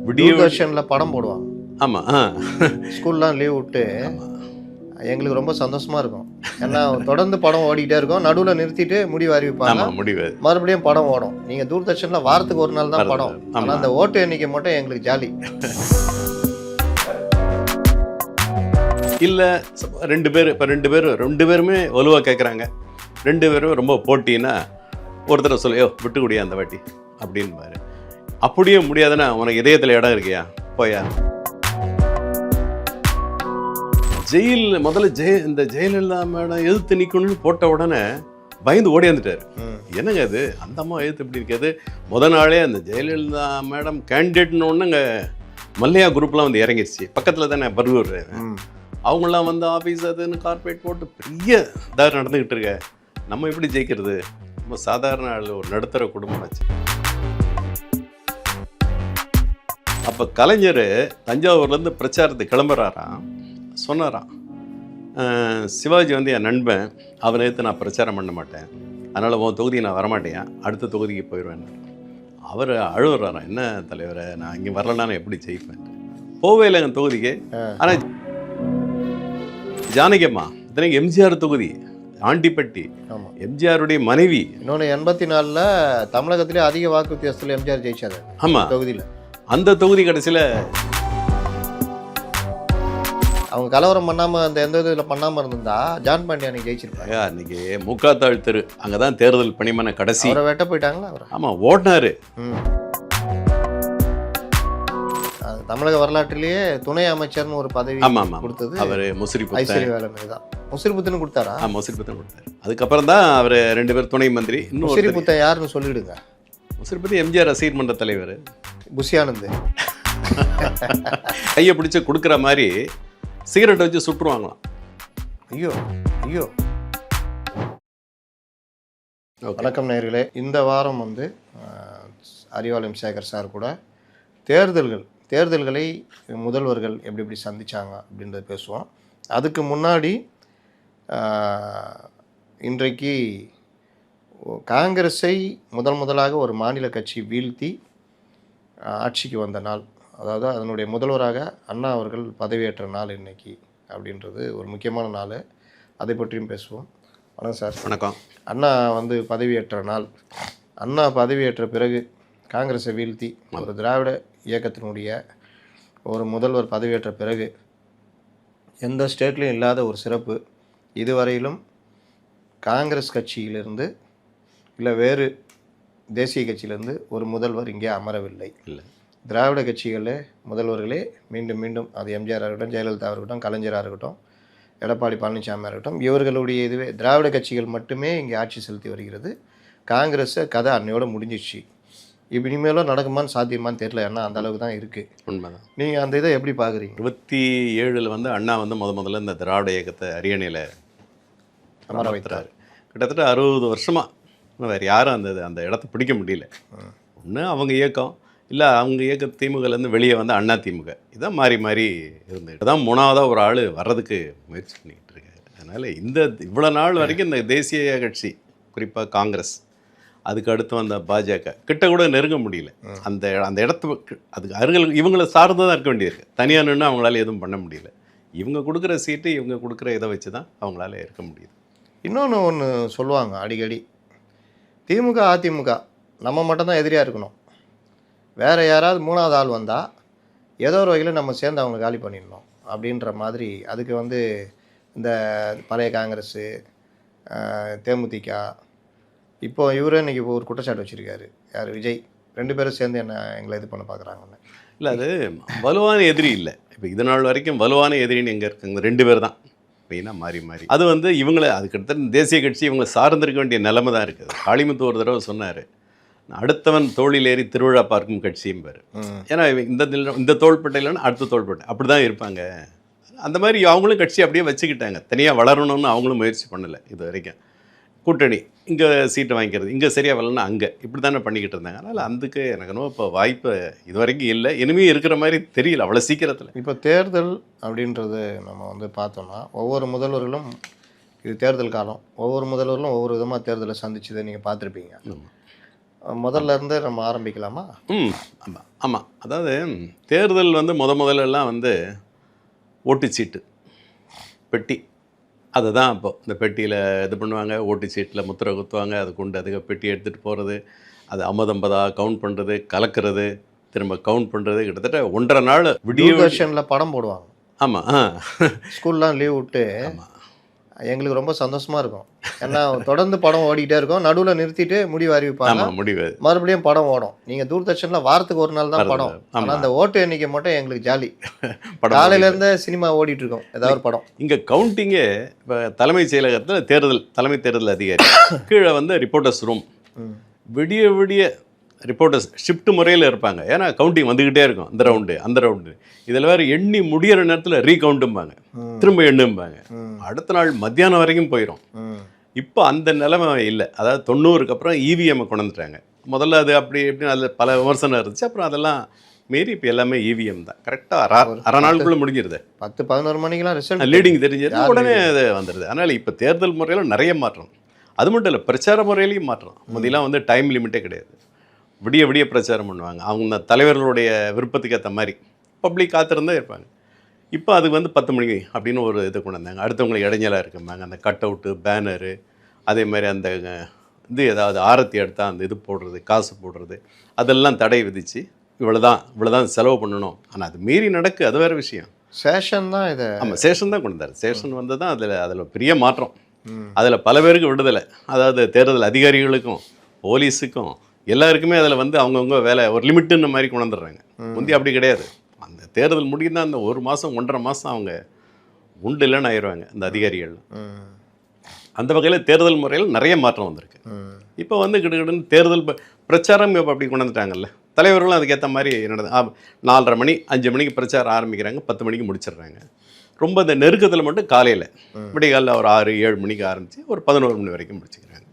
தூர்தர்ஷனில் படம் போடுவாங்க. ஆமாம், ஸ்கூல்லாம் லீவ் விட்டு எங்களுக்கு ரொம்ப சந்தோஷமாக இருக்கும். ஏன்னா தொடர்ந்து படம் ஓடிக்கிட்டே இருக்கும். நடுவில் நிறுத்திட்டு முடிவு அறிவிப்பாங்க, முடிவு மறுபடியும் படம் ஓடும். நீங்கள் தூர்தர்ஷனில் வாரத்துக்கு ஒரு நாள் தான் படம். ஆனால் அந்த ஓட்டு எண்ணிக்கை மட்டும் எங்களுக்கு ஜாலி. இல்லை 2 பேர், இப்போ 2 பேருமே வலுவாக கேட்குறாங்க. 2 பேரும் ரொம்ப போட்டின்னா ஒருத்தரை சொல்லையோ விட்டு கூடிய அந்த வாட்டி அப்படின்னு அப்படியே முடியாதுன்னா உனக்கு இதயத்தில் இடம் இருக்கியா போயா. முதல்ல இந்த ஜெயலலிதா மேடம் எதிர்த்து நிற்கணும்னு போட்ட உடனே பயந்து ஓடியாந்துட்டார். என்னங்க அது அந்த அம்மா எதிர்த்து எப்படி இருக்காது. நாளே அந்த ஜெயலலிதா மேடம் கேண்டிடேட்னு ஒன்று அங்கே மல்லையா குரூப்லாம் வந்து இறங்கிடுச்சு. பக்கத்தில் தானே பர்கூர். அவங்களாம் வந்து ஆஃபீஸ் அதுன்னு கார்பரேட் போட்டு பெரிய இதாக நடந்துக்கிட்டு இருக்க. நம்ம எப்படி ஜெயிக்கிறது? நம்ம சாதாரண ஆள், ஒரு நடுத்தர குடும்பம் ஆச்சு. அப்போ கலைஞர் தஞ்சாவூர்லேருந்து பிரச்சாரத்துக்கு கிளம்புறாராம். சொன்னாராம், சிவாஜி வந்து என் நண்பன், அவனை எடுத்து நான் பிரச்சாரம் பண்ண மாட்டேன், அதனால் உன் தொகுதிக்கு நான் வரமாட்டேன், அடுத்த தொகுதிக்கு போயிடுவேன். அவர் அழுகுறாராம், என்ன தலைவரை நான் இங்கே வரலன்னா நான் எப்படி ஜெயிப்பேன்? போவே இல்லை என் தொகுதிக்கு. ஆனால் ஜானகியம்மா இத்தனைக்கு எம்ஜிஆர் தொகுதி, ஆண்டிப்பட்டி, எம்ஜிஆருடைய மனைவி. இன்னொன்று 84ல் தமிழகத்திலே அதிக வாக்கு வித்தியாசத்தில் எம்ஜிஆர் ஜெயிச்சாரு. ஆமாம், தொகுதியில். அந்த தொகுதி கடைசியில் அவங்க கலவரம் பண்ணாமல் அந்த எந்த இதில் பண்ணாமல் இருந்திருந்தா ஜான் பாண்டியா அன்னைக்கு ஜெயிச்சிருப்பாங்க. அன்னைக்கு முக்காத்தாள் தெரு அங்கே தான் தேர்தல் பணிமனை கடைசி. அவரை வெட்ட போயிட்டாங்களா அவர்? ஆமாம், ஓடினாரு. தமிழக வரலாற்றிலேயே துணை அமைச்சர்னு ஒரு பதவி கொடுத்தது அவர் முசிறிபுத்தன். ஐஸ்வர்யா தான் முசிறிபுத்தன் கொடுத்தாரா? முசிறிபுத்தன் கொடுத்தாரு. அதுக்கப்புறம் தான் அவர் 2 பேர் துணை மந்திரி. இன்னும் முசிறிபுத்தன் யாருன்னு சொல்லிடுங்க. முசிறிபுத்தன் எம்ஜிஆர் ரசிகர் மன்ற தலைவர். புஷியானந்த் கையை பிடிச்சி கொடுக்குற மாதிரி சிகரெட் வச்சு சுட்டுருவாங்களாம். ஐயோ ஐயோ. வணக்கம் நேயர்களே. இந்த வாரம் வந்து அறிவாலயம் சேகர் சார் கூட தேர்தல்களை முதல்வர்கள் எப்படி எப்படி சந்தித்தாங்க அப்படின்றத பேசுவோம். அதுக்கு முன்னாடி இன்றைக்கு காங்கிரஸை முதலாக ஒரு மாநில கட்சி வீழ்த்தி ஆட்சிக்கு வந்த நாள், அதாவது அதனுடைய முதல்வராக அண்ணா அவர்கள் பதவியேற்ற நாள் இன்னைக்கு அப்படின்றது ஒரு முக்கியமான நாள். அதை பற்றியும் பேசுவோம். வணக்கம் சார். வணக்கம். அண்ணா வந்து பதவியேற்ற நாள், அண்ணா பதவியேற்ற பிறகு காங்கிரஸை வீழ்த்தி ஒரு திராவிட இயக்கத்தினுடைய ஒரு முதல்வர் பதவியேற்ற பிறகு எந்த ஸ்டேட்லையும் இல்லாத ஒரு சிறப்பு. இதுவரையிலும் காங்கிரஸ் கட்சியிலிருந்து இல்லை வேறு தேசிய கட்சியிலேருந்து ஒரு முதல்வர் இங்கே அமரவில்லை. இல்லை, திராவிட கட்சிகளே முதல்வர்களே மீண்டும் மீண்டும், அது எம்ஜிஆராக இருக்கட்டும், ஜெயலலிதா இருக்கட்டும், கலைஞராக இருக்கட்டும், எடப்பாடி பழனிசாமியாக இருக்கட்டும், இவர்களுடைய இதுவே திராவிட கட்சிகள் மட்டுமே இங்கே ஆட்சி செலுத்தி வருகிறது. காங்கிரஸை கதை அன்னையோடு முடிஞ்சிடுச்சு. இப்போ இனிமேலும் நடக்குமான்னு சாத்தியமானு தெரியல. ஏன்னா அந்த அளவுக்கு தான் இருக்குது. உண்மைதான். நீங்கள் அந்த இதை எப்படி பார்க்குறீங்க? 27 வந்து அண்ணா வந்து முதல்ல இந்த திராவிட இயக்கத்தை அரியணையில் அமர வைத்தார். கிட்டத்தட்ட 60 வருஷமாக வேறு யாரும் அந்த இடத்த பிடிக்க முடியல. ஒன்று அவங்க இயக்கம், இல்லை அவங்க இயக்க திமுகலேருந்து வெளியே வந்து அண்ணா திமுக, இதான் மாறி மாறி இருந்துகிட்டு தான் 3ஆவதாக ஒரு ஆள் வர்றதுக்கு முயற்சி பண்ணிக்கிட்டு இருக்காரு. அதனால் இவ்வளோ நாள் வரைக்கும் இந்த தேசிய கட்சி, குறிப்பாக காங்கிரஸ், அதுக்கு அடுத்து வந்த பாஜக கிட்ட கூட நெருங்க முடியல. அந்த இடத்து அதுக்கு அருகில் இவங்களை சார்ந்து தான் இருக்க வேண்டியிருக்கு. தனியாக நின்று அவங்களால எதுவும் பண்ண முடியல. இவங்க கொடுக்குற சீட்டு, இவங்க கொடுக்குற இதை வச்சு தான் அவங்களால இருக்க முடியுது. ஒன்று சொல்லுவாங்க அடிக்கடி, திமுக அதிமுக நம்ம மட்டும்தான் எதிரியாக இருக்கணும், வேறு யாராவது 3ஆவது ஆள் வந்தால் ஏதோ ஒரு வகையில் நம்ம சேர்ந்து அவங்க காலி பண்ணிடணும் அப்படின்ற மாதிரி. அதுக்கு வந்து இந்த பழைய காங்கிரஸு, தேமுதிக, இப்போ இவரே இன்றைக்கி ஒரு குற்றச்சாட்டு வச்சுருக்காரு, யார், விஜய், 2 பேரும் சேர்ந்து எங்களை இது பண்ண பார்க்குறாங்கன்னு. இல்லை, அது வலுவான எதிரி இல்லை. இப்போ இது நாள் வரைக்கும் வலுவான எதிரின்னு எங்கே இருக்காங்க? 2 பேர் தான் மெயினாக மாறி மாறி. அது வந்து இவங்களை அதுக்கடுத்த தேசிய கட்சி இவங்களை சார்ந்திருக்க வேண்டிய நிலைமை தான் இருக்குது. காளிமுத்து ஒரு தடவை சொன்னார், அடுத்தவன் தோளில் ஏறி திருவிழா பார்க்கும் கட்சியும்பார். ஏன்னா இந்த தோள்பட்டையிலன்னா அடுத்த தோள்பட்டை அப்படி தான் இருப்பாங்க. அந்த மாதிரி அவங்களும் கட்சி அப்படியே வச்சுக்கிட்டாங்க. தனியாக வளரணும்னு அவங்களும் முயற்சி பண்ணலை இது வரைக்கும். கூட்டணி, இங்கே சீட்டை வாங்கிக்கிறது, இங்கே சரியாக வரலன்னா அங்கே, இப்படி தானே பண்ணிக்கிட்டு இருந்தாங்க. அதனால் அதுக்கு எனக்கு இன்னும் இப்போ வாய்ப்பு இது வரைக்கும் இல்லை, இனிமேல் இருக்கிற மாதிரி தெரியல அவ்வளோ சீக்கிரத்தில். இப்போ தேர்தல் அப்படின்றது நம்ம வந்து பார்த்தோம்னா ஒவ்வொரு முதல்வர்களும், இது தேர்தல் காலம், ஒவ்வொரு முதல்வர்களும் ஒவ்வொரு விதமாக தேர்தலை சந்திச்சதை நீங்கள் பார்த்துருப்பீங்க. முதல்ல இருந்து நம்ம ஆரம்பிக்கலாமா? ஆமாம், ஆமாம், அதாவது தேர்தல் வந்து முதல்லலாம் வந்து ஓட்டுச்சீட்டு பெட்டி, அதை தான் அப்போ இந்த பெட்டியில் இது பண்ணுவாங்க, ஓட்டுச்சீட்டில் முத்திரை குத்துவாங்க, அது கொண்டு அதுக்கு பெட்டி எடுத்துகிட்டு போகிறது, அது 50 கவுண்ட் பண்ணுறது, கலக்கிறது, திரும்ப கவுண்ட் பண்ணுறது, கிட்டத்தட்ட 1.5 நாள் விடிய. தூர்தர்ஷனில் படம் போடுவாங்க. ஆமாம். ஸ்கூல்லாம் லீவ் விட்டு ஆமாம், எங்களுக்கு ரொம்ப சந்தோஷமாக இருக்கும். ஏன்னா தொடர்ந்து படம் ஓடிக்கிட்டே இருக்கும், நடுவில் நிறுத்திட்டு முடிவு அறிவிப்பாங்க, ஆமாம், முடிவு மறுபடியும் படம் ஓடும். நீங்கள் தூர்தர்ஷனில் வாரத்துக்கு ஒரு நாள் தான் படம். ஆனால் அந்த ஓட்டு எண்ணிக்கை மட்டும் எங்களுக்கு ஜாலி. காலையிலேருந்தே சினிமா ஓடிட்டு இருக்கோம், ஏதாவது ஒரு படம். இங்கே கவுண்டிங்கே இப்போ தலைமைச் செயலகத்தில் தலைமை தேர்தல் அதிகாரி கீழே வந்து ரிப்போர்ட்டர்ஸ் ரூம், விடிய விடிய ரிப்போர்ட்டர்ஸ் ஷிஃப்ட் முறையில் இருப்பாங்க. ஏன்னா கவுண்டிங் வந்துக்கிட்டே இருக்கும், இந்த ரவுண்டு அந்த ரவுண்டு. இதில் வேறு எண்ணி முடிகிற நேரத்தில் ரீகவுண்ட்டும்பாங்க, திரும்ப எண்ணும்பாங்க. அடுத்த நாள் மத்தியானம் வரைக்கும் போயிடும். இப்போ அந்த நிலைமை இல்லை. அதாவது 90க்கு அப்புறம் இவிஎம்மை கொண்டு வந்துட்டாங்க. முதல்ல அது அப்படி எப்படின்னு அதில் பல விமர்சனம் இருந்துச்சு. அப்புறம் அதெல்லாம் மீறி இப்போ எல்லாமே இவிஎம் தான். கரெக்டாக அரை நாளுக்குள்ளே முடிஞ்சிருது. 10-11 மணிக்கெலாம் ரிசல்ட் லீடிங் தெரிஞ்சது உடனே அது வந்துடுது. அதனால் இப்போ தேர்தல் முறையில் நிறைய மாற்றம். அது மட்டும் இல்லை, பிரச்சார முறையிலையும் மாற்றம். முதலாம் வந்து டைம் லிமிட்டே கிடையாது, விடிய விடிய பிரச்சாரம் பண்ணுவாங்க. அவங்க தலைவர்களுடைய விருப்பத்துக்கு ஏற்ற மாதிரி பப்ளிக் காத்திருந்தே இருப்பாங்க. இப்போ அதுக்கு வந்து 10 மணிக்கு அப்படின்னு ஒரு இது கொண்டு வந்தாங்க. அடுத்தவங்களுக்கு இடைஞ்சலாக இருக்குமாங்க, அந்த கட் அவுட்டு, பேனரு, அதே மாதிரி அந்த இது ஏதாவது ஆரத்தி எடுத்தால் அந்த இது போடுறது, காசு போடுறது, அதெல்லாம் தடை விதித்து இவ்வளோதான் செலவு பண்ணணும். ஆனால் அது மீறி நடக்கு, அது வேறு விஷயம். சேஷன் தான் இது. ஆமாம், சேஷன் தான் கொண்டு வந்தார். சேஷன் வந்து தான் அதில் பெரிய மாற்றம். அதில் பல பேருக்கு விடுதலை. அதாவது தேர்தல் அதிகாரிகளுக்கும் போலீஸுக்கும் எல்லாருக்குமே அதில் வந்து அவங்கவுங்க வேலை ஒரு லிமிட்டுன்னு மாதிரி கொண்டு வந்துடுறாங்க. முந்தி அப்படி கிடையாது. அந்த தேர்தல் முடிந்தா அந்த 1 மாதம் 1.5 மாதம் அவங்க உண்டு இல்லைன்னு ஆயிடுவாங்க அந்த அதிகாரிகள். அந்த வகையில் தேர்தல் முறையில் நிறைய மாற்றம் வந்திருக்கு. இப்போ வந்து கிட்டத்தட்ட தேர்தல் பிரச்சாரம் இப்போ அப்படி கொண்டு வந்துட்டாங்கல்ல. தலைவர்களும் அதுக்கேற்ற மாதிரி நடந்து 4:30 மணி 5 மணிக்கு பிரச்சாரம் ஆரம்பிக்கிறாங்க, 10 மணிக்கு முடிச்சிடுறாங்க. ரொம்ப இந்த நெருக்கத்தில் மட்டும் காலையில் விடிகாலில் ஒரு 6-7 மணிக்கு ஆரம்பித்து ஒரு 11 மணி வரைக்கும் முடிச்சுக்கிறாங்க.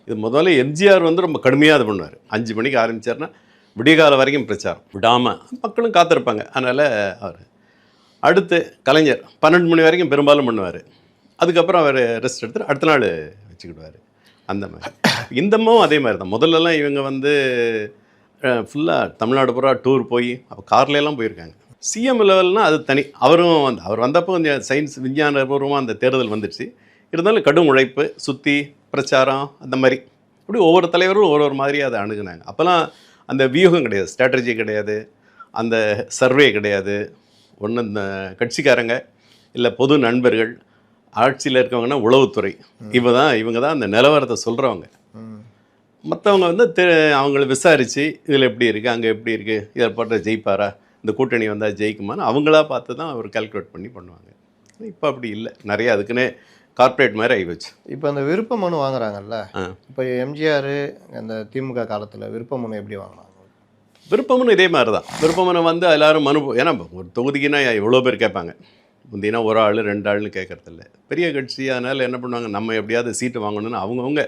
இது முதல்ல எம்ஜிஆர் வந்து ரொம்ப கடுமையாக இது பண்ணுவார். 5 மணிக்கு ஆரம்பித்தார்னா விடியகால வரைக்கும் பிரச்சாரம் விடாமல் மக்களும் காத்திருப்பாங்க. அதனால் அவர் அடுத்து கலைஞர் 12 மணி வரைக்கும் பெரும்பாலும் பண்ணுவார். அதுக்கப்புறம் அவர் ரெஸ்ட் எடுத்துட்டு அடுத்த நாள் வச்சுக்கிடுவார். அந்த மாதிரி இந்தமும் அதே மாதிரி தான். முதல்லலாம் இவங்க வந்து ஃபுல்லாக தமிழ்நாடு பூரா டூர் போய் அப்போ கார்லாம் போயிருக்காங்க. சிஎம் லெவல்னால் அது தனி. அவர் வந்தப்போ கொஞ்சம் சயின்ஸ் விஞ்ஞானபூர்வமாக அந்த தேர்தல் வந்துடுச்சு. இருந்தாலும் கடும் உழைப்பு, சுற்றி பிரச்சாரம், அந்த மாதிரி அப்படி ஒவ்வொரு தலைவரும் ஒரு மாதிரி அதை அணுகுனாங்க. அப்போல்லாம் அந்த வியூகம் கிடையாது, ஸ்ட்ராட்டஜி கிடையாது, அந்த சர்வே கிடையாது. ஒன்று இந்த கட்சிக்காரங்க இல்லை பொது நண்பர்கள், ஆட்சியில் இருக்கவங்கன்னா உளவுத்துறை, இவங்க தான் அந்த நிலவரத்தை சொல்கிறவங்க. மற்றவங்க வந்து அவங்கள விசாரித்து இதில் எப்படி இருக்குது, அங்கே எப்படி இருக்குது, இதில் போட்டால் ஜெயிப்பாரா, இந்த கூட்டணி வந்தால் ஜெயிக்குமான்னு அவங்களா பார்த்து தான் அவர் கால்குலேட் பண்ணி பண்ணுவாங்க. இப்போ அப்படி இல்லை, நிறையா அதுக்குன்னே கார்ப்பரேட் மாதிரி ஆகிவச்சு. இப்போ அந்த விருப்ப மனு வாங்குறாங்கல்ல, இப்போ எம்ஜிஆர் அந்த திமுக காலத்தில் விருப்ப மனு எப்படி வாங்கினாங்க? விருப்ப மனு இதே மாதிரி தான். விருப்ப மனு வந்து எல்லோரும் மனு, ஏன்னா ஒரு தொகுதிக்குன்னா எவ்வளோ பேர் கேட்பாங்க. முந்தினா ஒரு ஆள் 2 ஆள்னு கேட்குறதில்ல. பெரிய கட்சி, அதனால் என்ன பண்ணுவாங்க, நம்ம எப்படியாவது சீட்டு வாங்கணும்னு அவங்கவுங்க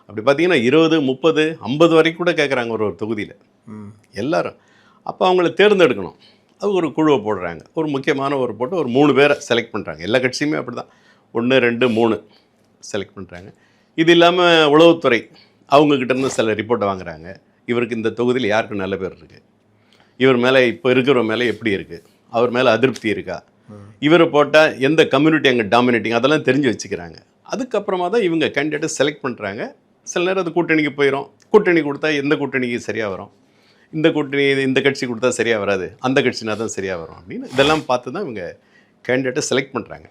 அப்படி பார்த்தீங்கன்னா 20, 30, 50 வரைக்கும் கூட கேட்குறாங்க ஒரு தொகுதியில் எல்லாரும். அப்போ அவங்கள தேர்ந்தெடுக்கணும். அது ஒரு குழுவை போடுறாங்க, ஒரு முக்கியமான ஒரு போட்டு ஒரு 3 பேரை செலக்ட் பண்ணுறாங்க. எல்லா கட்சியுமே அப்படி தான் 1, 2, 3 செலக்ட் பண்ணுறாங்க. இது இல்லாமல் உளவுத்துறை அவங்கக்கிட்டேருந்து சில ரிப்போர்ட்டை வாங்குறாங்க. இவருக்கு இந்த தொகுதியில் யாருக்கு நல்ல பேர் இருக்குது, இவர் மேலே இப்போ இருக்கிற மேலே எப்படி இருக்குது, அவர் மேலே அதிருப்தி இருக்கா, இவரை போட்டால் எந்த கம்யூனிட்டி அங்கே டாமினேட்டிங், அதெல்லாம் தெரிஞ்சு வச்சுக்கிறாங்க. அதுக்கப்புறமா தான் இவங்க கேண்டிடேட்டை செலக்ட் பண்ணுறாங்க. சில நேரம் அது கூட்டணிக்கு போயிடும். கூட்டணி கொடுத்தா எந்த கூட்டணிக்கு சரியாக வரும், இந்த கூட்டணி இந்த கட்சி கொடுத்தா சரியாக வராது, அந்த கட்சினா தான் சரியாக வரும் அப்படின்னு இதெல்லாம் பார்த்து தான் இவங்க கேண்டிடேட்டை செலக்ட் பண்ணுறாங்க.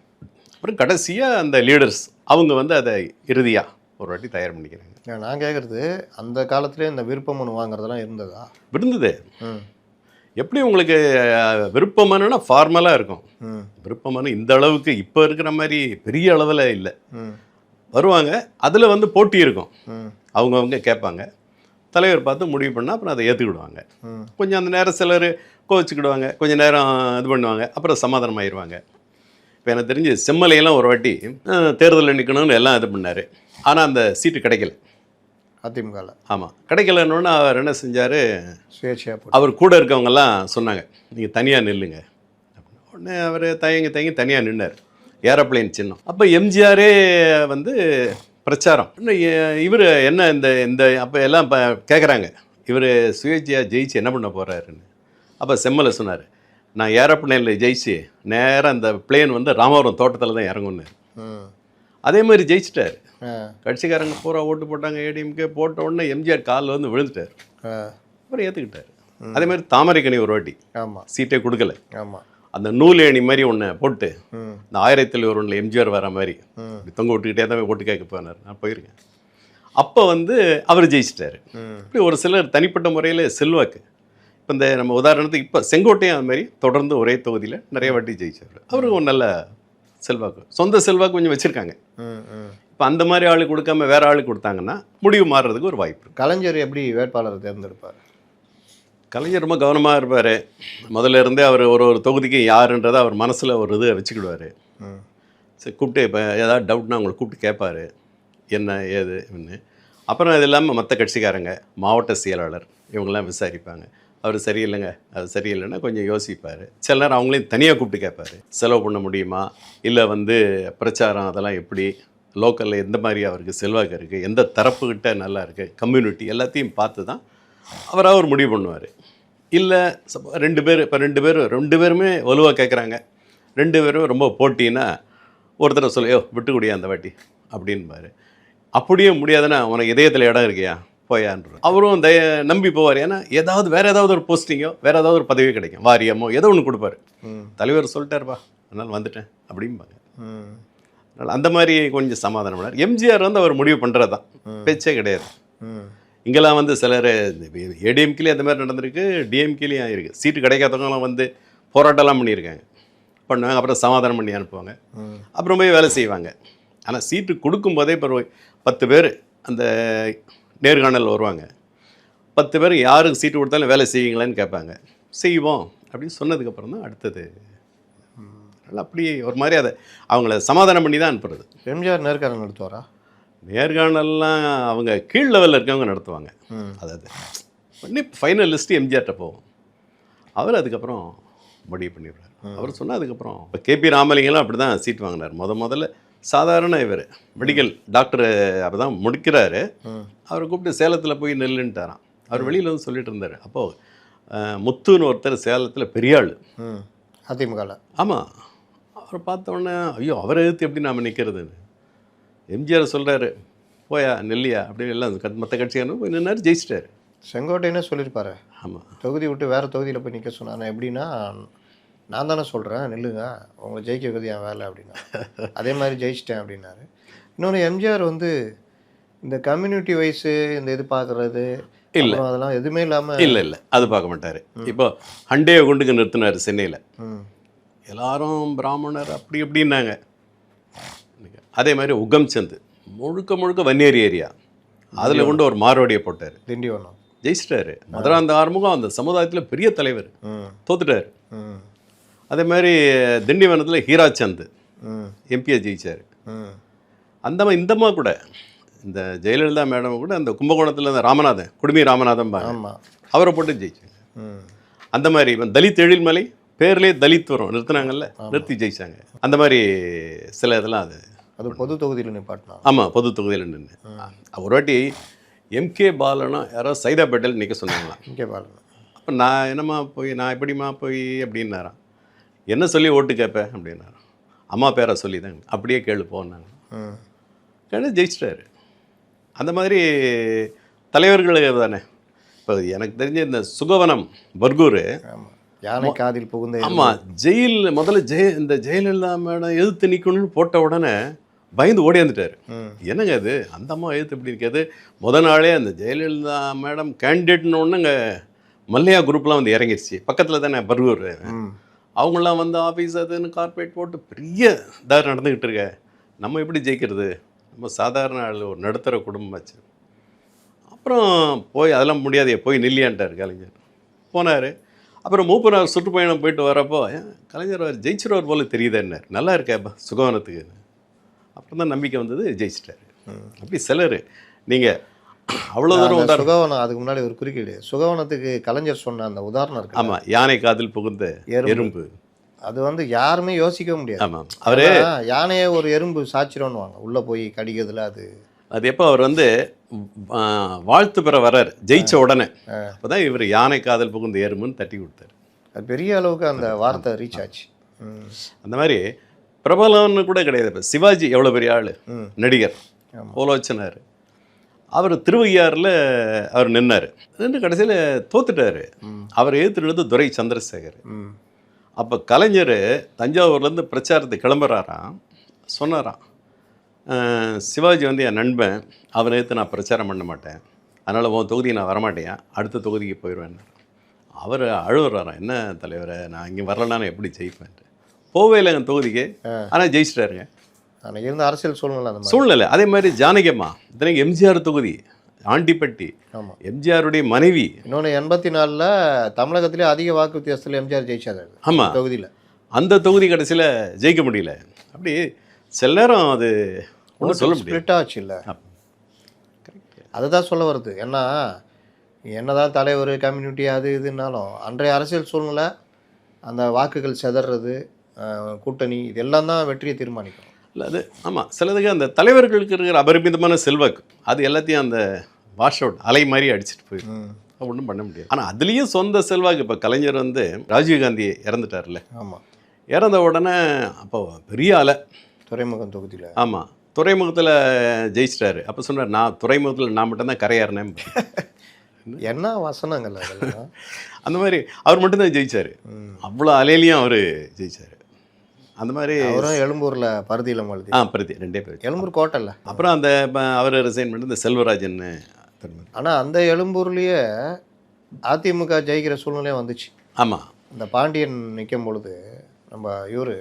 அப்புறம் கடைசியாக அந்த லீடர்ஸ் அவங்க வந்து அதை இறுதியாக ஒரு வாட்டி தயார் பண்ணிக்கிறாங்க. நான் கேட்குறது, அந்த காலத்துலேயே இந்த விருப்ப மனு வாங்குறதெல்லாம் இருந்ததா? இருந்தது. எப்படி உங்களுக்கு விருப்ப மனுன்னா ஃபார்மலாக இருக்கும். விருப்ப மனு இந்த அளவுக்கு இப்போ இருக்கிற மாதிரி பெரிய அளவில் இல்லை. வருவாங்க, அதில் வந்து போட்டி இருக்கும். அவங்கவுங்க கேட்பாங்க, தலைவர் பார்த்து முடிவு பண்ணால் அப்புறம் அதை ஏற்றுக்கிடுவாங்க. கொஞ்சம் அந்த நேரம் சிலர் கோவிச்சுக்கிடுவாங்க, கொஞ்சம் நேரம் இது பண்ணுவாங்க, அப்புறம் சமாதானம் ஆயிடுவாங்க. இப்போ எனக்கு தெரிஞ்சு செம்மலையெல்லாம் ஒரு வாட்டி தேர்தலில் நிற்கணும்னு எல்லாம் இது பண்ணார். ஆனால் அந்த சீட்டு கிடைக்கல அதிமுகவில். ஆமாம், கிடைக்கலன்னு அவர் என்ன செஞ்சார், சுயேட்சையாக அவர் கூட இருக்கவங்கெல்லாம் சொன்னாங்க நீங்கள் தனியாக நில்லுங்க அப்படின்னு. உடனே அவர் தயங்கி தனியாக நின்னார், ஏரோப்ளைன் சின்னம். அப்போ எம்ஜிஆரே வந்து பிரச்சாரம் இவர் என்ன இந்த அப்போ எல்லாம் இப்போ கேட்குறாங்க, இவர் சுயேட்சையாக ஜெயிச்சு என்ன பண்ண போகிறாருன்னு. அப்போ செம்மலை சொன்னார், நான் ஏரோப்ளேனில் ஜெயிச்சு நேராக அந்த பிளேன் வந்து ராமவரம் தோட்டத்தில் தான் இறங்குன்னு. ம். அதே மாதிரி ஜெயிச்சிட்டார். ஆ. கட்சிக்காரங்க பூரா ஓட்டு போட்டாங்க, ஏடிஎம்கே போட்ட உடனே எம்ஜிஆர் காலில் வந்து விழுந்துட்டார். ஆ. அப்புறம் ஏற்றுக்கிட்டார். அதே மாதிரி தாமரைக்கணி ஒரு வாட்டி ஆமாம். சீட்டே கொடுக்கல. ஆமாம். அந்த நூல் ஏணி மாதிரி ஒன்று போட்டு ம். இந்த 1001 எம்ஜிஆர் வர மாதிரி ம். இப்படி தொங்க விட்டுக்கிட்டே தான் ஓட்டு கேட்க போனார். நான் போயிருக்கேன். அப்போ வந்து அவர் ஜெயிச்சிட்டாரு. ம். இப்படி ஒரு சிலர் தனிப்பட்ட முறையில் செல்வாக்கு. இப்போ இந்த நம்ம உதாரணத்துக்கு இப்போ செங்கோட்டையும் அது மாதிரி தொடர்ந்து ஒரே தொகுதியில் நிறைய வாட்டி ஜெயிச்சார். அவருக்கு ஒரு நல்ல செல்வாக்கு, சொந்த செல்வாக்கு கொஞ்சம் வச்சுருக்காங்க. ம். ம். இப்போ அந்த மாதிரி ஆளு கொடுக்காம வேற ஆளு கொடுத்தாங்கன்னா முடிவு மாறுறதுக்கு ஒரு வாய்ப்பு இருக்கு. கலைஞர் எப்படி வேட்பாளரை தேர்ந்தெடுப்பார்? கலைஞர் ரொம்ப கவனமாக இருப்பார். முதல்ல இருந்தே அவர் ஒரு ஒரு தொகுதிக்கு யாருன்றதை அவர் மனசில் ஒரு இது வச்சுக்கிடுவார். ம். சரி, கூப்பிட்டு இப்போ ஏதாவது டவுட்னா அவங்களை கூப்பிட்டு கேட்பார், என்ன ஏது அப்படின்னு. அப்புறம் அது இல்லாமல் மற்ற கட்சிக்காரங்க, மாவட்ட செயலாளர் இவங்கெல்லாம் விசாரிப்பாங்க. அவர் சரியில்லைங்க, அது சரியில்லைன்னா கொஞ்சம் யோசிப்பார். சில நேரம் அவங்களையும் தனியாக கூப்பிட்டு கேட்பார், செலவு பண்ண முடியுமா, இல்லை வந்து பிரச்சாரம் அதெல்லாம் எப்படி, லோக்கலில் எந்த மாதிரி அவருக்கு செல்வாக்கு இருக்குது, எந்த தரப்புக்கிட்ட நல்லா இருக்குது, கம்யூனிட்டி எல்லாத்தையும் பார்த்து தான் அவராக ஒரு முடிவு பண்ணுவார். இல்லை ரெண்டு பேருமே வலுவாக கேட்குறாங்க, ரெண்டு பேரும் ரொம்ப போட்டின்னா ஒருத்தரை சொல்லையோ விட்டு கூடியா அந்த வாட்டி அப்படின்பாரு. அப்படியே முடியாதுன்னா உனக்கு இதயத்தில் இடம் இருக்கியா போயான்ற அவரும் நம்பி போவார். ஏன்னா வேறு ஏதாவது ஒரு போஸ்டிங்கோ வேறு ஏதாவது ஒரு பதவியோ கிடைக்கும், வாரியமோ ஏதோ ஒன்று கொடுப்பாரு. தலைவர் சொல்லிட்டாருப்பா அதனால் வந்துட்டேன் அப்படிம்பாங்க. அதனால் அந்த மாதிரி கொஞ்சம் சமாதானம் பண்ணார். எம்ஜிஆர் வந்து அவர் முடிவு பண்ணுறது தான், பேச்சே கிடையாது. இங்கெல்லாம் வந்து சிலர் ஏடிஎம்கேலேயும் அந்த மாதிரி நடந்திருக்கு, டிஎம்கேலேயும் ஆகிருக்கு. சீட்டு கிடைக்காதவங்களாம் வந்து போராட்டம்லாம் பண்ணுவாங்க, அப்புறம் சமாதானம் பண்ணி அனுப்புவாங்க, அப்புறம் போய் வேலை செய்வாங்க. ஆனால் சீட்டு கொடுக்கும்போதே இப்போ 10 பேர் அந்த நேர்காணல் வருவாங்க. 10 பேர் யாருக்கு சீட்டு கொடுத்தாலும் வேலை செய்வீங்களான்னு கேட்பாங்க. செய்வோம் அப்படின்னு சொன்னதுக்கப்புறம் தான் அடுத்தது. அதனால் அப்படி ஒரு மாதிரி அதை அவங்கள சமாதானம் பண்ணி தான் அனுப்புறது. எம்ஜிஆர் நேர்காணல் நடத்துவாரா? நேர்காணல்லாம் அவங்க கீழ் லெவலில் இருக்கவங்க நடத்துவாங்க. அதாவது பண்ணி ஃபைனல் லிஸ்ட்டு எம்ஜிஆர்கிட்ட போவோம். அவர் அதுக்கப்புறம் முடிவு பண்ணிடுவார். அவர் சொன்னால் அதுக்கப்புறம் இப்போ கேபி ராமலிங்கெல்லாம் அப்படி தான் சீட் வாங்கினார். முதல்ல சாதாரண இவர் மெடிக்கல் டாக்டர் அப்போ தான் முடிக்கிறாரு. அவரை கூப்பிட்டு சேலத்தில் போய் நெல்லுன்ட்டாரான். அவர் வெளியில் வந்து சொல்லிட்டு இருந்தார். அப்போது முத்துன்னு ஒருத்தர் சேலத்தில் பெரிய ஆள், அதிமுகவில். ஆமாம். அவரை பார்த்தோன்னே ஐயோ அவரை எதிர்த்து எப்படி நாம் நிற்கிறதுன்னு எம்ஜிஆர் சொல்கிறாரு, போயா நெல்லியா அப்படின்னு எல்லாம் மற்ற கட்சிக்காரனும் போய் நின்னாரு, ஜெயிச்சிட்டாரு. செங்கோட்டையனே சொல்லியிருப்பாரு. ஆமாம், தொகுதி விட்டு வேறு தொகுதியில் போய் நிற்க சொன்னாங்க. எப்படின்னா நான் தானே சொல்கிறேன் நில்லுங்க, உங்களை ஜெயிக்க வைக்கிறது என் வேலை அப்படின்னா. அதே மாதிரி ஜெயிச்சிட்டேன் அப்படின்னாரு. இன்னொன்று எம்ஜிஆர் வந்து இந்த கம்யூனிட்டி வைஸு இந்த இது பார்க்குறது இல்லை, அதெல்லாம் எதுவுமே இல்லாமல் இல்லை அது பார்க்க மாட்டார். இப்போ ஹண்டே கொண்டுக்கு நிறுத்தினார் சென்னையில். எல்லாரும் பிராமணர் அப்படி இப்படின்னாங்க. அதே மாதிரி உகம் சந்து முழுக்க வன்னியர் ஏரியா, அதில் கொண்டு ஒரு மாரோடியை போட்டார், திண்டிவனம், ஜெயிச்சிட்டாரு. மதுராந்த ஆறுமுகம் அந்த சமுதாயத்தில் பெரிய தலைவர், தோத்துட்டார். அதே மாதிரி திண்டிவனத்தில் ஹீராச்சந்த் எம்பியை ஜெயிச்சார். இந்தம்மா கூட இந்த ஜெயலலிதா மேடம் கூட அந்த கும்பகோணத்தில் இந்த ராமநாதன், குடுமி ராமநாதன் அவரை போட்டு ஜெயிச்சாங்க. அந்த மாதிரி இப்போ தலித் எழில்மலை பேர்லேயே தலித் வரும் நிறுத்தினாங்கல்ல, நிறுத்தி ஜெயிச்சாங்க. அந்த மாதிரி சில இதெல்லாம் அது பொது தொகுதியில் நிப்பாட்டினா. ஆமாம், பொது தொகுதியில் நின்று. ஒரு வாட்டி எம்கே பாலனா யாரோ சைதாப்பேட்டையில் நிற்க சொன்னாங்களாம். எம்கே பாலனா. அப்போ நான் எப்படிமா போய் அப்படின்னாராம். என்ன சொல்லி ஓட்டு கேட்பேன் அப்படின்னாராம். அம்மா பேரை சொல்லி தாங்க, அப்படியே கேளு போனாங்க. ஜெயிச்சிட்டாரு. அந்த மாதிரி தலைவர்கள் தானே. இப்போ எனக்கு தெரிஞ்ச இந்த சுகவனம் பர்கூர், யானை காதில் புகுந்த, ஆமாம், முதல்ல இந்த ஜெயலலிதா மேடம் எதிர்த்து நிற்கணும்னு போட்ட உடனே பயந்து ஓடியாந்துட்டார். என்னங்க அது அந்த அம்மா எதிர்த்து எப்படி இருக்காது. நாளே அந்த ஜெயலலிதா மேடம் கேண்டிடேட்னு ஒன்று இங்கே மல்லையா குரூப்லாம் வந்து இறங்கிடுச்சு. பக்கத்தில் தானே பர்கூர். அவங்களாம் வந்து ஆஃபீஸ் அதுன்னு கார்பரேட் போட்டு பெரிய இதாக நடந்துக்கிட்டு இருக்க. நம்ம எப்படி ஜெயிக்கிறது, நம்ம சாதாரண ஆள், ஒரு நடுத்தர குடும்பமாச்சு. அப்புறம் அதெல்லாம் முடியாது, போய் நில்லியான்ட்டார் கலைஞர். போனார். அப்புறம் மூப்பனார் சுற்றுப்பயணம் போயிட்டு வரப்போ கலைஞர் அவர் ஜெயிச்சிருவார் போல தெரியுதுன்னார். நல்லா இருக்கேப்பா சுகவனத்துக்கு. அப்புறம் தான் நம்பிக்கை வந்தது, ஜெயிச்சிட்டாரு. அப்படி சிலர் நீங்கள் அவ்வளோ தூரம் சுகவனம். அதுக்கு முன்னாடி ஒரு குறுக்கீடு, சுகவனத்துக்கு கலைஞர் சொன்ன அந்த உதாரணம் இருக்கு. ஆமாம், யானை காதில் புகுந்த எறும்பு. அது வந்து யாருமே யோசிக்க முடியாது. ஆமாம், அவரே யானையை ஒரு எறும்பு சாச்சிரோன்னுவாங்க, உள்ளே போய் கடிக்கிறதுல. அது எப்போ அவர் வந்து வாழ்த்து பெற வர்றார் ஜெயிச்ச உடனே, அப்போ தான் இவர் யானை காதல் புகுந்த எறும்புன்னு தட்டி கொடுத்தாரு. அது பெரிய அளவுக்கு அந்த வார்த்தை ரீச் ஆச்சு. ம். அந்த மாதிரி பிரபலம்னு கூட கிடையாது. இப்போ சிவாஜி எவ்வளோ பெரிய ஆள், ம். நடிகர், ஆமா. ஓலோச்சனார். அவர் திருவையாறில் அவர் நின்னார். நின்று கடைசியில் தோத்துட்டார். ம். அவர் எதிர்த்து துரை சந்திரசேகர். ம். அப்போ கலைஞர் தஞ்சாவூர்லேருந்து பிரச்சாரத்துக்கு கிளம்புறாராம். சொன்னாராம், சிவாஜி வந்து என் நண்பன், அவனை எடுத்து நான் பிரச்சாரம் பண்ண மாட்டேன், அதனால் உன் தொகுதிக்கு நான் வரமாட்டேன், அடுத்த தொகுதிக்கு போயிடுவேன். அவர் அழுகுறாராம், என்ன தலைவரை, நான் இங்கே வரலன்னா நான் எப்படி ஜெயிப்பேன். போவே இல்லை என் தொகுதிக்கு, ஆனால் ஜெயிச்சிட்டாருங்க. ஆனால் இருந்த அரசியல் சூழ்நிலை அந்த மாதிரி. சூழ்நிலை அதே மாதிரி ஜானகியம்மா, இத்தனைக்கு எம்ஜிஆர் தொகுதி ஆண்டிப்பட்டி, ஆமாம். எம்ஜிஆருடைய மனைவி. இன்னொன்று 84ல் தமிழகத்திலே அதிக வாக்கு வித்தியாசத்தில் எம்ஜிஆர் ஜெயிச்சார். ஆமாம், தொகுதியில் அந்த தொகுதி கடைசியில் ஜெயிக்க முடியல. அப்படி சில நேரம் அது ஒன்றும் சொல்ல முடியாது. ஸ்பிளிட் ஆச்சு இல்லை, அதுதான் சொல்ல வருது. ஏன்னா என்னதான் தலைவர் கம்யூனிட்டி அது இதுனாலும் அன்றைய அரசியல் சூழ்நிலை, அந்த வாக்குகள் செதறது, கூட்டணி, இது எல்லாம் தான் வெற்றியை தீர்மானிக்கும். இல்லை அது ஆமாம், சிலதுக்கு அந்த தலைவர்களுக்கு இருக்கிற அபரிமிதமான செல்வாக்கு அது எல்லாத்தையும் அந்த வாஷ் அவுட் அலை மாதிரி அடிச்சுட்டு போயிடும். ஒன்றும் பண்ண முடியாது. ஆனால் அதுலேயும் சொந்த செல்வாக்கு. இப்போ கலைஞர் வந்து ராஜீவ்காந்தி இறந்துட்டார்ல, ஆமாம், இறந்த உடனே அப்போ பெரிய அலை துறைமுகம் தொகுதியில். ஆமாம், துறைமுகத்தில் ஜெயிச்சிட்டாரு. அப்போ சொன்னார், நான் துறைமுகத்தில் நான் மட்டும்தான் கரையாறினேன். என்ன வசனங்கள் அதெல்லாம். அந்த மாதிரி அவர் மட்டும்தான் ஜெயிச்சார். அவ்வளோ அலையிலையும் அவர் ஜெயிச்சார். அந்த மாதிரி அவரும் எழும்பூரில் பருதியில் எழுதி. பருத்தி 2 பேர். எழும்பூர் கோட்டையில். அப்புறம் அந்த அவர் ரிசைன் பண்ணி இந்த செல்வராஜன். ஆனால் அந்த எழும்பூர்லேயே அதிமுக ஜெயிக்கிற சூழ்நிலையே வந்துச்சு. ஆமாம், இந்த பாண்டியன் நிற்கும் பொழுது, நம்ம இவர்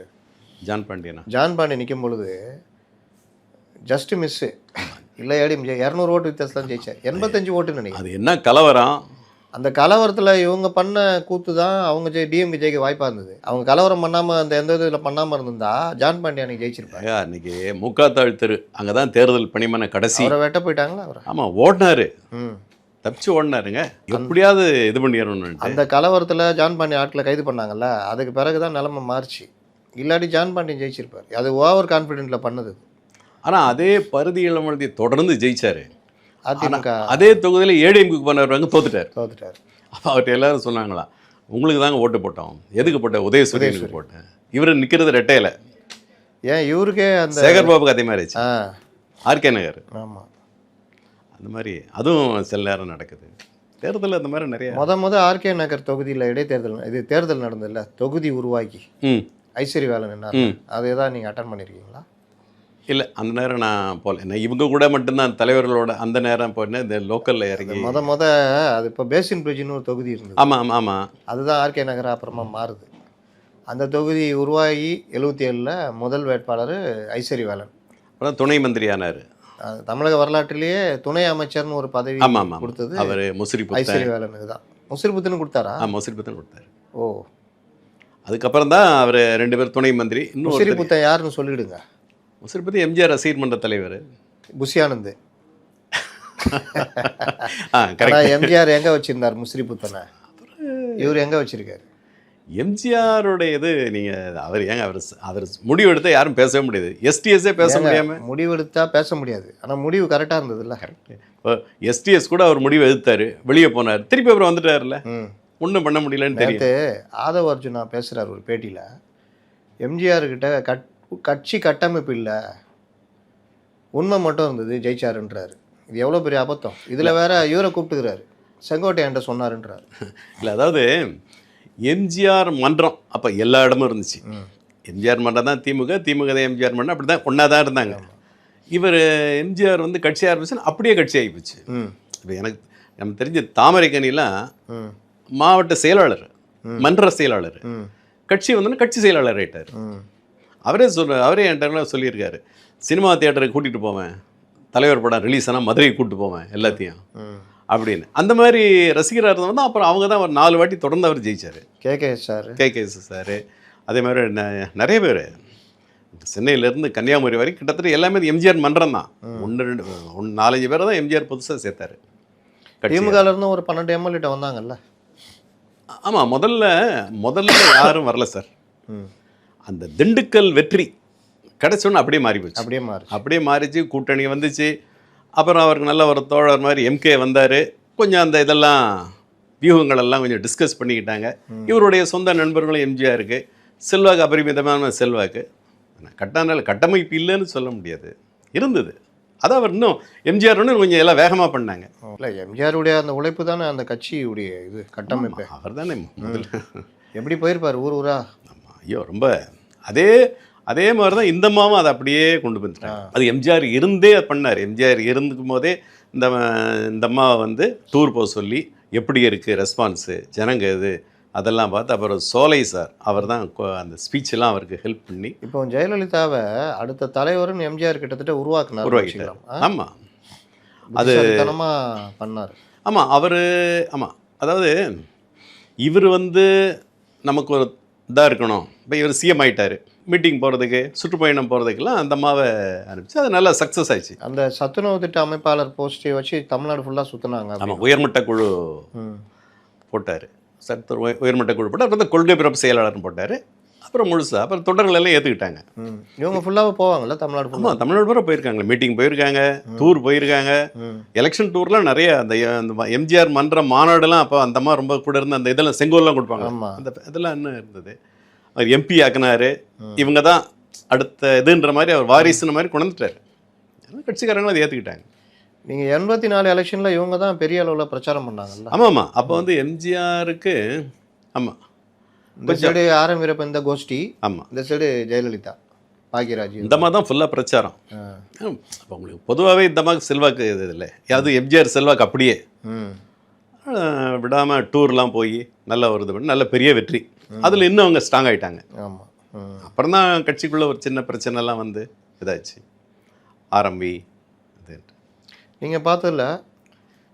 ஜான் பாண்டியன் நிற்கும் பொழுது ஜஸ்ட் மிஸ்ஸு இல்லை, 200 ஓட்டு வித்தியாசம் ஜெயிச்சார். 85 ஓட்டுன்னு நினைக்கிறேன். அது என்ன கலவரம். அந்த கலவரத்தில் இவங்க பண்ண கூத்து தான் அவங்க டிஎம்கே ஜெயிக்க வாய்ப்பாக இருந்தது. அவங்க கலவரம் பண்ணாமல் அந்த எந்த இதில் பண்ணாமல் இருந்திருந்தா ஜான் பாண்டியன் அன்னைக்கு ஜெயிச்சிருப்பாங்க. அன்னைக்கு முக்காத்தாள் தெரு அங்கே தான் தேர்தல் பணிமனை கடைசி. அவரை வெட்ட போயிட்டாங்களா அவர்? ஆமாம், ஓடினாரு, தப்பிச்சு ஓடினாருங்க. எப்படியாவது இது பண்ணிடணும்னு. அந்த கலவரத்தில் ஜான் பாண்டியன் ஆட்களை கைது பண்ணாங்கல்ல, அதுக்கு பிறகு தான் நிலைமை மாறிச்சு. இல்லாட்டி ஜான் பாண்டியன் ஜெயிச்சிருப்பார். அது ஓவர் கான்ஃபிடென்ட்டில் பண்ணது. ஆனால் அதே பருதி இளமதி தொடர்ந்து ஜெயிச்சார். அதிமுக அதே தொகுதியில் ஏடிஎம்குக்கு போனவர் தோத்துட்டார். அப்போ அவர்கிட்ட எல்லாரும் சொன்னாங்களா, உங்களுக்கு தாங்க ஓட்டு போட்டோம், எதுக்கு போட்டேன், உதயசூரியனுக்கு போட்டேன். இவர் நிற்கிறது ரெட்டையில. ஏன் இவருக்கே அந்த சேகர் பாபுக்கு அதே மாதிரி ஆர்கே நகர். ஆமாம், அந்த மாதிரி அதுவும் சில நேரம் நடக்குது தேர்தல். அந்த மாதிரி நிறைய ஆர்கே நகர் தொகுதியில் இடைத்தேர்தல், இது தேர்தல் நடந்ததில்ல, தொகுதி உருவாக்கி ஐஸ்வர்யவேலன் என்ன, அதை தான் நீங்கள் அட்டன் பண்ணியிருக்கீங்களா? இல்லை, அந்த நேரம் நான் போகல. இவங்க கூட மட்டும்தான் தலைவர்களோட அந்த நேரம் போனேன். இந்த லோக்கலில் இறங்கி அது இப்போ பேசின் பிரிட்ஜின்னு ஒரு தொகுதி இருந்தது. ஆமாம் ஆமாம், அதுதான் ஆர்கே நகர் அப்புறமா மாறுது. அந்த தொகுதி உருவாகி 77ல் முதல் வேட்பாளர் ஐஸ்வர்யவேலன். அப்புறம் துணை மந்திரி ஆனார். தமிழக வரலாற்றிலேயே துணை அமைச்சர்னு ஒரு பதவி கொடுத்தது அவர் முசிறிபுத்தன். ஐஸ்வர்யவேலனுக்கு தான். முசிறிபுத்தன் கொடுத்தாரா? முசிறிபுத்தன் கொடுத்தாரு. ஓ, அதுக்கப்புறம் தான் அவர் 2 பேர் துணை மந்திரி. இன்னும் முசிறிபுத்தன் யாருன்னு சொல்லிடுங்க. முசிறிபுத்தன் எம்ஜிஆர் ரசிகர் மன்ற தலைவர். புஷியானந்த். எம்ஜிஆர் எங்க வச்சிருந்தார் முசிறிபுத்தனை? இவர் எங்க வச்சிருக்காரு? எம்ஜிஆருடைய இது நீங்கள் அவர் ஏங்க அவர் முடிவு எடுத்தா யாரும் பேசவே முடியாது. எஸ்டிஎஸ்ஸே பேச முடியாமல். முடிவு எடுத்தா பேச முடியாது, ஆனால் முடிவு கரெக்டாக இருந்ததுல்ல. கரெக்ட். எஸ்டிஎஸ் கூட அவர் முடிவு எடுத்தார், வெளியே போனார், திருப்பி அப்புறம் வந்துட்டார்ல. ஒன்றும் பண்ண முடியலன்னு தெரியும். ஆதவ அர்ஜுனா பேசுகிறார் ஒரு பேட்டியில், எம்ஜிஆர்கிட்ட கட்சி கட்டமைப்பு இல்லை, உண்மை மட்டும் இருந்தது, ஜெயிச்சாருன்றாரு. இது எவ்வளோ பெரிய அபத்தம். இதில் வேற இவரை கூப்பிட்டுக்கிறாரு, செங்கோட்டையன்ட்ட சொன்னாருன்றார். இல்லை, அதாவது எம்ஜிஆர் மன்றம் அப்போ எல்லா இடமும் இருந்துச்சு. எம்ஜிஆர் மன்றம் தான் திமுக, திமுக தான் எம்ஜிஆர் மன்றம், அப்படி தான் ஒன்றா தான் இருந்தாங்க. இவர் எம்ஜிஆர் வந்து கட்சி ஆரம்பிச்சுன்னா அப்படியே கட்சி ஆகிப்போச்சு. இப்போ எனக்கு நம்ம தெரிஞ்ச தாமரைக்கணிலாம் மாவட்ட செயலாளர், மன்ற செயலாளர், கட்சி வந்தோன்னா கட்சி செயலாளர் ஆகிட்டார். அவரே என்கிட்ட சொல்லியிருக்காரு, சினிமா தியேட்டருக்கு கூட்டிகிட்டு போவேன், தலைவர் படம் ரிலீஸ் ஆனால் மதுரைக்கு கூப்பிட்டு போவேன் எல்லாத்தையும் அப்படின்னு. அந்த மாதிரி ரசிகராக இருந்தவங்க அப்புறம் அவங்க தான் ஒரு 4 வாட்டி தொடர்ந்து அவர் ஜெயிச்சார். கேகேஎஸ் சார், அதே மாதிரி நிறைய பேர் சென்னையிலேருந்து கன்னியாகுமரி வரைக்கும் கிட்டத்தட்ட எல்லாமே எம்ஜிஆர் மன்றம் தான். 4-5 பேரை தான் எம்ஜிஆர் புதுசாக சேர்த்தாரு. திமுகலேருந்து ஒரு 12 எம்எல்ஏ வந்தாங்கல்ல. ஆமாம், முதல்ல யாரும் வரல சார். அந்த திண்டுக்கல் வெற்றி கிடைச்சோன்னு அப்படியே மாறிச்சு. கூட்டணி வந்துச்சு. அப்புறம் அவருக்கு நல்ல ஒரு தோழர் மாதிரி எம்கே வந்தார். கொஞ்சம் அந்த இதெல்லாம் வியூகங்கள் எல்லாம் கொஞ்சம் டிஸ்கஸ் பண்ணிக்கிட்டாங்க. இவருடைய சொந்த நண்பர்களும் எம்ஜிஆருக்கு செல்வாக்கு, அபரிமிதமான செல்வாக்கு. கட்டமைப்பு இல்லைன்னு சொல்ல முடியாது, இருந்தது. அதான் அவர் இன்னும் எம்ஜிஆர் இன்னும் கொஞ்சம் எல்லாம் வேகமாக பண்ணாங்க. இல்லை, எம்ஜிஆருடைய அந்த உழைப்பு தானே அந்த கட்சியுடைய இது கட்டமைப்பு. அவர் தானே முதல்ல எப்படி போயிருப்பார் ஊர் ஊரா. ஆமாம், ஐயோ ரொம்ப அதே மாதிரி தான் இந்த அம்மாவும் அதை அப்படியே கொண்டு வந்துட்டாங்க. அது எம்ஜிஆர் இருந்தே பண்ணார். எம்ஜிஆர் இருந்துக்கும் போதே இந்த அம்மாவை வந்து டூர் போக சொல்லி எப்படி இருக்குது ரெஸ்பான்ஸு, ஜனங்க இது அதெல்லாம் பார்த்து அப்புறம் சோலை சார் அவர் தான் அந்த ஸ்பீச்செல்லாம் அவருக்கு ஹெல்ப் பண்ணி இப்போ ஜெயலலிதாவை அடுத்த தலைவர்னு எம்ஜிஆர் கிட்டத்தட்ட உருவாக்கிட்டார். ஆமாம், அது பண்ணார். ஆமாம், ஆமாம், அதாவது இவர் வந்து நமக்கு ஒரு இதாக இருக்கணும். இப்போ இவர் சிஎம் ஆகிட்டார், மீட்டிங் போகிறதுக்கு சுற்றுப்பயணம் போகிறதுக்கெல்லாம் அந்த அம்மாவை அனுப்பிச்சு அது நல்லா சக்ஸஸ் ஆயிடுச்சு. அந்த சத்துணவு திட்ட அமைப்பாளர் போஸ்ட்டை வச்சு தமிழ்நாடு ஃபுல்லாக சுற்றினாங்க. ஆமாம், உயர்மட்ட குழு போட்டார். உயர்மட்ட குழு போட்டார். அப்புறம் கொள்கை பிறப்பு செயலாளர்னு போட்டார். அப்புறம் முழுசா அப்புறம் தொடர்கள் எல்லாம் ஏற்றுக்கிட்டாங்க. இவங்க ஃபுல்லாக போவாங்கல்ல தமிழ்நாடு ஃபுல்லாக. ஆமாம், தமிழ்நாடு பூரா போயிருக்காங்க, மீட்டிங் போயிருக்காங்க, டூர் போயிருக்காங்க, எலெக்ஷன் டூர்லாம் நிறைய. அந்த எம்ஜிஆர் மன்ற மாநாடுலாம் அப்போ அந்த அம்மா ரொம்ப கூட இருந்து அந்த இதெல்லாம் செங்கோல்லாம் கொடுப்பாங்க. அந்த இதெல்லாம் என்ன இருந்தது. அவர் எம்பி ஆக்கினாரு. இவங்க தான் அடுத்த இதுன்ற மாதிரி அவர் வாரிசுன மாதிரி கொண்டுட்டாரு. கட்சிக்காரங்களும் அதை ஏற்றுக்கிட்டாங்க. நீங்கள் 84 எலெக்ஷனில் இவங்க தான் பெரிய அளவில் பிரச்சாரம் பண்ணாங்கல்ல. ஆமாம், அப்போ வந்து எம்ஜிஆருக்கு ஆமாம் இந்த சைடு ஆர்.எம். வீரப்பன் இந்த கோஷ்டி, ஆமாம், இந்த சைடு ஜெயலலிதா, பாக்யராஜ், இந்த மாதிரி தான் ஃபுல்லாக பிரச்சாரம். அப்போ உங்களுக்கு பொதுவாகவே இந்த மாதிரி செல்வாக்கு இது இல்லை. அது எம்ஜிஆர் செல்வாக்கு அப்படியே விடாமல் டூர்லாம் போய் நல்லா வருது பண்ணி நல்ல பெரிய வெற்றி. அதில் இன்னும் அவங்க ஸ்ட்ராங் ஆகிட்டாங்க. ஆமாம், அப்புறம் தான் கட்சிக்குள்ளே ஒரு சின்ன பிரச்சனைலாம் வந்து இதாச்சு ஆரம்பி. நீங்கள் பார்த்ததில்ல,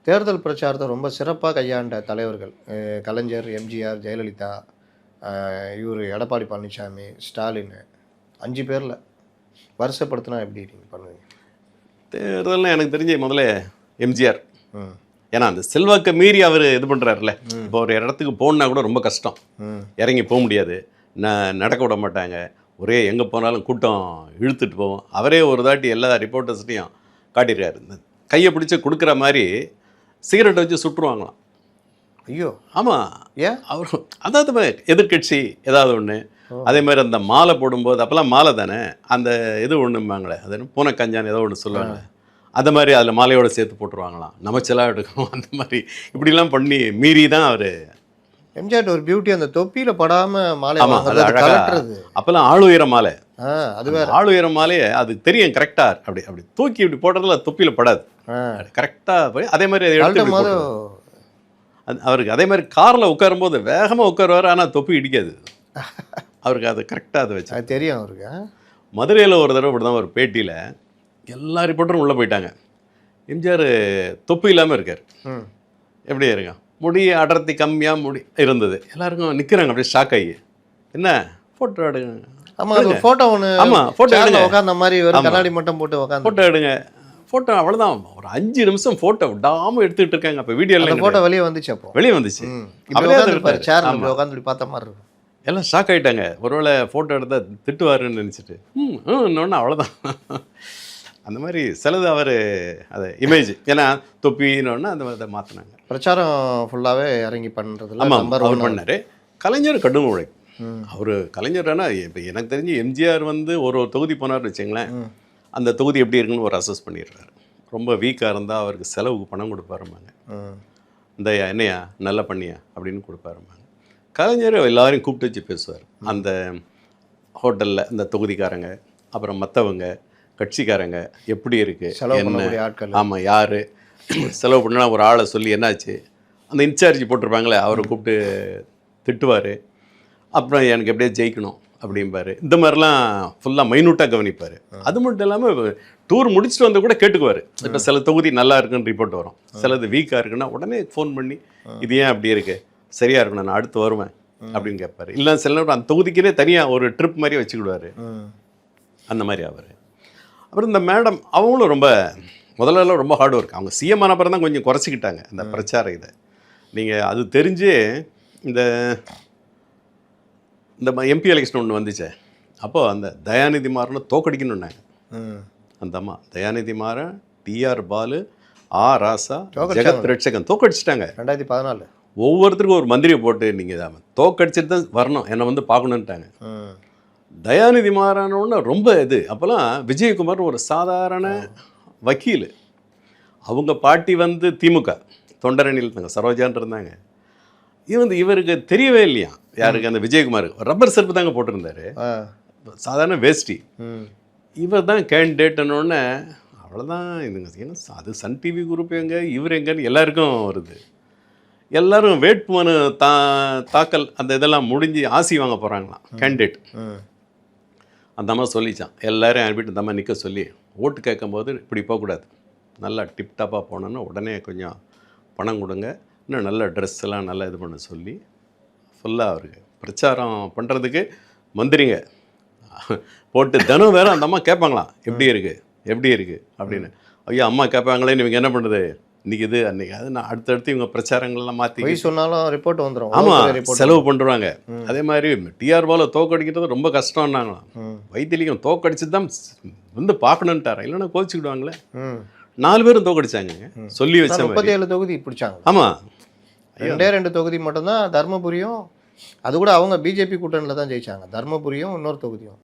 தேர்தல் பிரச்சாரத்தை ரொம்ப சிறப்பாக கையாண்ட தலைவர்கள் கலைஞர், எம்ஜிஆர், ஜெயலலிதா, இவர் எடப்பாடி பழனிசாமி, ஸ்டாலின், 5 பேரில் வருஷப்படுத்தினா எப்படி நீங்கள் பண்ணுவீங்க? தேர்தல்னால் எனக்கு தெரிஞ்ச முதல்ல எம்ஜிஆர். ஏன்னா அந்த செல்வாக்கை மீறி அவர் இது பண்ணுறாருல. இப்போ ஒரு இடத்துக்கு போகணுன்னா கூட ரொம்ப கஷ்டம், இறங்கி போக முடியாது, நடக்க விட மாட்டாங்க, ஒரே எங்கே போனாலும் கூட்டம் இழுத்துட்டு போவோம். அவரே ஒரு தாட்டி எல்லா ரிப்போர்ட்டர்ஸ்லையும் காட்டியிருக்காரு, இந்த கையை பிடிச்சி கொடுக்குற மாதிரி சிகரெட்டை வச்சு சுட்டுருவாங்களாம். ஐயோ, ஆமாம், ஏன் அவர் அதாவது எதிர்கட்சி ஏதாவது ஒன்று அதே மாதிரி அந்த மாலை போடும்போது அப்போல்லாம் மாலை தானே, அந்த இது ஒன்றும்பாங்களே, அது பூனை கஞ்சான்னு ஏதோ ஒன்று சொல்லுவாங்க, அந்த மாதிரி அதில் மாலையோடு சேர்த்து போட்டுருவாங்களாம், நமச்செல்லாம் எடுக்கணும். அந்த மாதிரி இப்படிலாம் பண்ணி மீறி தான் அவர். எம்ஜிஆர் ஒரு பியூட்டி, அந்த தொப்பியில் படாமல் மாலை. அப்போல்லாம் ஆளுயர மாலை, அது வேற ஆளுயர மாலையே அது தெரியும் கரெக்டாக. அப்படி தூக்கி இப்படி போடுறதுல தொப்பியில் படாது, கரெக்டாக போய் அதே மாதிரி அவருக்கு. அதே மாதிரி காரில் உட்காரும்போது வேகமாக உட்காருவார், ஆனால் தொப்பி இடிக்காது அவருக்கு. அது கரெக்டாக அதை வச்சு தெரியும் அவருக்கு. மதுரையில் ஒரு தடவை இப்படி தான் ஒரு பேட்டியில் எல்லா ரிப்போர்ட்டரும் உள்ளே போயிட்டாங்க. எம்ஜிஆர் தொப்பி இல்லாமல் இருக்கார். எப்படி இருங்க, முடி அடர்த்தி கம்மியாக முடி இருந்தது. எல்லாருக்கும் நிற்கிறாங்க அப்படியே ஷாக் ஆகி, என்ன ஃபோட்டோ எடுங்க. ஆமாம், ஃபோட்டோ ஒன்று. ஆமாம், ஃபோட்டோ எடுங்க, உட்காந்த மாதிரி கண்ணாடி மட்டும் போட்டு உட்காந்து ஃபோட்டோ எடுங்க. ஃபோட்டோ அவ்வளோதான், ஒரு 5 நிமிஷம் ஃபோட்டோ விடாமல் எடுத்துக்கிட்டு இருக்காங்க. அப்போ வீடியோவில் ஃபோட்டோ வெளியே வந்துச்சு. அப்போ வெளியே வந்துச்சு. சேர்ல உட்காந்து பார்த்த மாதிரி இருக்கும். எல்லாம் ஷாக் ஆகிட்டாங்க. ஒருவேளை ஃபோட்டோ எடுத்தால் திட்டுவாருன்னு நினச்சிட்டு இன்னொன்று அவ்வளோதான். அந்த மாதிரி சிலது அவர் அது இமேஜ், ஏன்னா தொப்பின்னு அந்த மாதிரி மாற்றினாங்க. பிரச்சாரம் ஃபுல்லாகவே இறங்கி பண்ணுறதுல அவர் பண்ணார். கலைஞர் கடும் உழைப்பு. அவர் கலைஞர்னா இப்போ எனக்கு தெரிஞ்சு எம்ஜிஆர் வந்து ஒரு தொகுதி போனார்னு வச்சுங்களேன், அந்த தொகுதி எப்படி இருக்குன்னு ஒரு அசஸ் பண்ணிடுறாரு. ரொம்ப வீக்காக இருந்தால் அவருக்கு செலவுக்கு பணம் கொடுப்பாருமாங்க. இந்த என்னையா நல்லா பண்ணியா அப்படின்னு கொடுப்பாருமாங்க. கலைஞர் எல்லாரையும் கூப்பிட்டு வச்சு பேசுவார். அந்த ஹோட்டலில் இந்த தொகுதிக்காரங்க, அப்புறம் மற்றவங்க கட்சிக்காரங்க எப்படி இருக்குது என்ன, ஆமாம் யார் செலவு பண்ணா ஒரு ஆளை சொல்லி என்னாச்சு, அந்த இன்சார்ஜ் போட்டிருப்பாங்களே அவரை கூப்பிட்டு திட்டுவார். அப்புறம் எனக்கு எப்படியே ஜெயிக்கணும் அப்படிம்பார். இந்த மாதிரிலாம் ஃபுல்லாக மைனூட்டாக கவனிப்பார். அது மட்டும் இல்லாமல் டூர் முடிச்சுட்டு வந்து கூட கேட்டுக்குவார். இப்போ சில தொகுதி நல்லா இருக்குன்னு ரிப்போர்ட் வரும், சிலது வீக்காக இருக்குன்னா உடனே ஃபோன் பண்ணி இது ஏன் அப்படி இருக்குது, சரியாக இருக்கணும், நான் அடுத்து வருவேன் அப்படின்னு கேட்பார். இல்லை சில நேரம் அந்த தொகுதிக்குன்னே தனியாக ஒரு ட்ரிப் மாதிரி வச்சுக்கிடுவார். அந்த மாதிரி அவர். அப்புறம் இந்த மேடம் அவங்களும் ரொம்ப முதல்ல ரொம்ப ஹார்ட் ஒர்க். அவங்க சிஎம் ஆன அப்புறம் தான் கொஞ்சம் குறைச்சிக்கிட்டாங்க இந்த பிரச்சாரம் இதை. நீங்கள் அது தெரிஞ்சு இந்த எம்பி எலெக்ஷன் ஒன்று வந்துச்சே, அப்போது அந்த தயாநிதி மாறனை தோக்கடிக்கணுன்னாங்க. அந்த அம்மா தயாநிதி மாறன், டிஆர் பாலு, ஆ ராசா, ஜெகத் ரட்சகன் தோக்கடிச்சிட்டாங்க. 2014 ஒவ்வொருத்தருக்கும் ஒரு மந்திரியை போட்டு நீங்கள் தோக்கடிச்சிட்டு தான் வரணும், என்னை வந்து பார்க்கணுன்ட்டாங்க. ம். தயாநிதி மாறானோன்னு ரொம்ப இது. அப்போல்லாம் விஜயகுமார் ஒரு சாதாரண வக்கீல். அவங்க பாட்டி வந்து திமுக தொண்டரணியில் இருந்தாங்க, சரோஜான் இருந்தாங்க. இவருக்கு தெரியவே இல்லையா, யாருக்கு, அந்த விஜயகுமாருக்கு ரப்பர் செருப்பு தாங்க போட்டிருந்தாரு, ஆ. சாதாரண வேஷ்டி. ம். இவர் தான் கேண்டிடேட்னோடனே அவ்வளோதான். இதுங்க ஏன்னா அது சன் டிவி குரூப் எங்கே, இவர் எங்கன்னு எல்லாருக்கும் வருது. எல்லாரும் வேட்புமனு தாக்கல் அந்த இதெல்லாம் முடிஞ்சு ஆசி வாங்க போகிறாங்களாம் கேண்டிடேட். ம். அந்த அம்மா சொல்லிச்சான், எல்லாரையும் அனுப்பிட்டு அந்த அம்மா நிற்க சொல்லி, ஓட்டு கேட்கும்போது இப்படி போகக்கூடாது, நல்லா டிப்டாப்பாக போனோன்னா உடனே கொஞ்சம் பணம் கொடுங்க, இன்னும் நல்ல ட்ரெஸ் எல்லாம் நல்லா இது பண்ண சொல்லி ஃபுல்லாக அவருக்கு பிரச்சாரம் பண்ணுறதுக்கு மந்திரிங்க போட்டு தினம் வேறு அந்த அம்மா கேட்பாங்களாம், எப்படி இருக்குது அப்படின்னு. ஐயா அம்மா கேட்பாங்களே, நீங்கள் என்ன பண்ணுறது இன்றைக்கி இது அன்றைக்கி அது, நான் அடுத்தடுத்து இவங்க பிரச்சாரங்கள்லாம் மாற்றி பொய் சொன்னாலும் ரிப்போர்ட் வந்துடும். ஆமாம் செலவு பண்ணுறாங்க. அதே மாதிரி டிஆர் பால தோக்கடிக்கிறது ரொம்ப கஷ்டம்னாங்களாம். வைத்திலிங்கம் தோக்கடிச்சு தான் வந்து பார்க்கணுன்ட்டாரா, இல்லைன்னா கோச்சிக்கிடுவாங்களே. 4 பேரும் தோக்கடிச்சாங்க சொல்லி வச்ச 37 தொகுதி பிடிச்சாங்க. ஆமாம், 2 தொகுதி மட்டும்தான் தர்மபுரியும், அது கூட அவங்க பிஜேபி கூட்டணியில் தான் ஜெயிச்சாங்க. தர்மபுரியும் இன்னொரு தொகுதியும்.